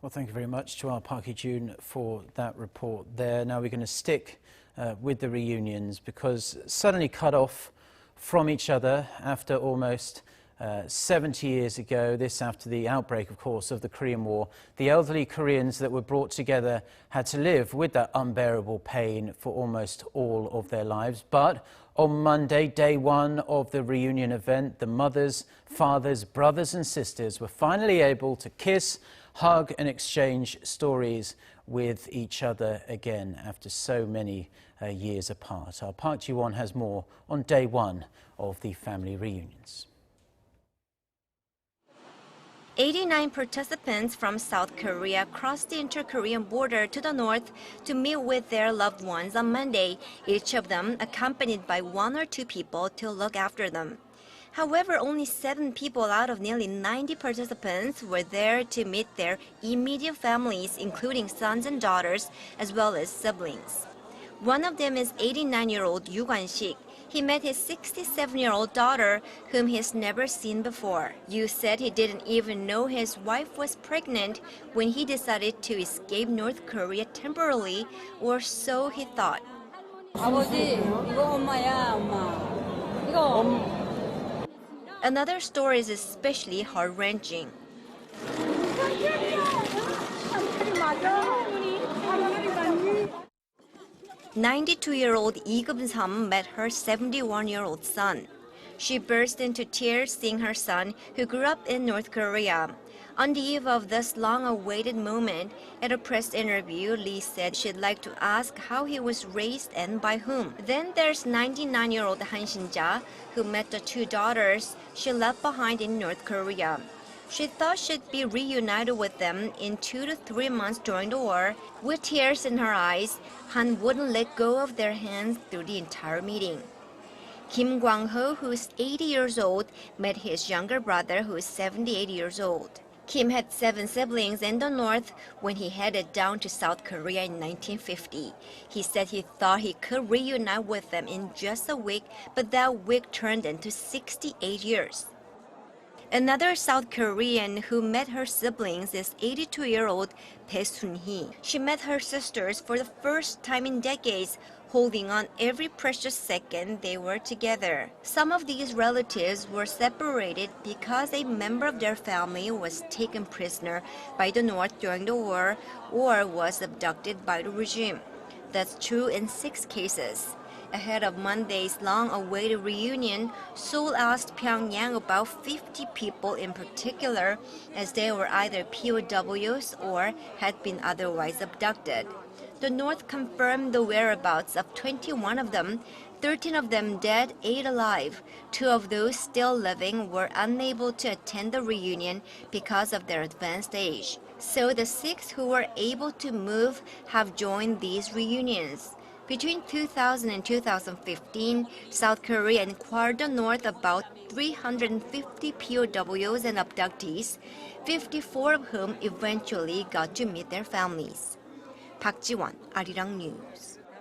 Well, thank you very much to our Park Hee-jun for that report there. Now we're going to stick with the reunions because suddenly cut off from each other after almost 70 years ago, this after the outbreak, of course, of the Korean War, the elderly Koreans that were brought together had to live with that unbearable pain for almost all of their lives. But on Monday, day one of the reunion event, the mothers, fathers, brothers and sisters were finally able to kiss, hug and exchange stories with each other again after so many years apart. Our Park Ji-won has more on day one of the family reunions. 89 participants from South Korea crossed the inter-Korean border to the north to meet with their loved ones on Monday, each of them accompanied by one or two people to look after them. However, only 7 people out of nearly 90 participants were there to meet their immediate families, including sons and daughters, as well as siblings. One of them is 89-year-old Yoo Gwan-sik. He met his 67-year-old daughter, whom he's never seen before. Yoo said he didn't even know his wife was pregnant when he decided to escape North Korea temporarily, or so he thought. 아버지, 이거 엄마야, 엄마. 이거. Another story is especially heart-wrenching. 92-year-old Lee Gum-sam met her 71-year-old son. She burst into tears seeing her son, who grew up in North Korea. On the eve of this long-awaited moment, at a press interview, Lee said she'd like to ask how he was raised and by whom. Then there's 99-year-old Han Shin-ja, who met the 2 daughters she left behind in North Korea. She thought she'd be reunited with them in 2 to 3 months during the war. With tears in her eyes, Han wouldn't let go of their hands through the entire meeting. Kim Kwang-ho, who's 80 years old, met his younger brother, who is 78 years old. Kim had 7 siblings in the north when he headed down to South Korea in 1950. He said he thought he could reunite with them in just a week, but that week turned into 68 years. Another South Korean who met her siblings is 82-year-old Bae Sun-hee. She met her sisters for the first time in decades, holding on every precious second they were together. Some of these relatives were separated because a member of their family was taken prisoner by the North during the war or was abducted by the regime. That's true in 6 cases. Ahead of Monday's long-awaited reunion, Seoul asked Pyongyang about 50 people in particular, as they were either POWs or had been otherwise abducted. The North confirmed the whereabouts of 21 of them, 13 of them dead, 8 alive. 2 of those still living were unable to attend the reunion because of their advanced age. So the 6 who were able to move have joined these reunions. Between 2000 and 2015, South Korea inquired the North about 350 POWs and abductees, 54 of whom eventually got to meet their families. Park Ji-won, Arirang News.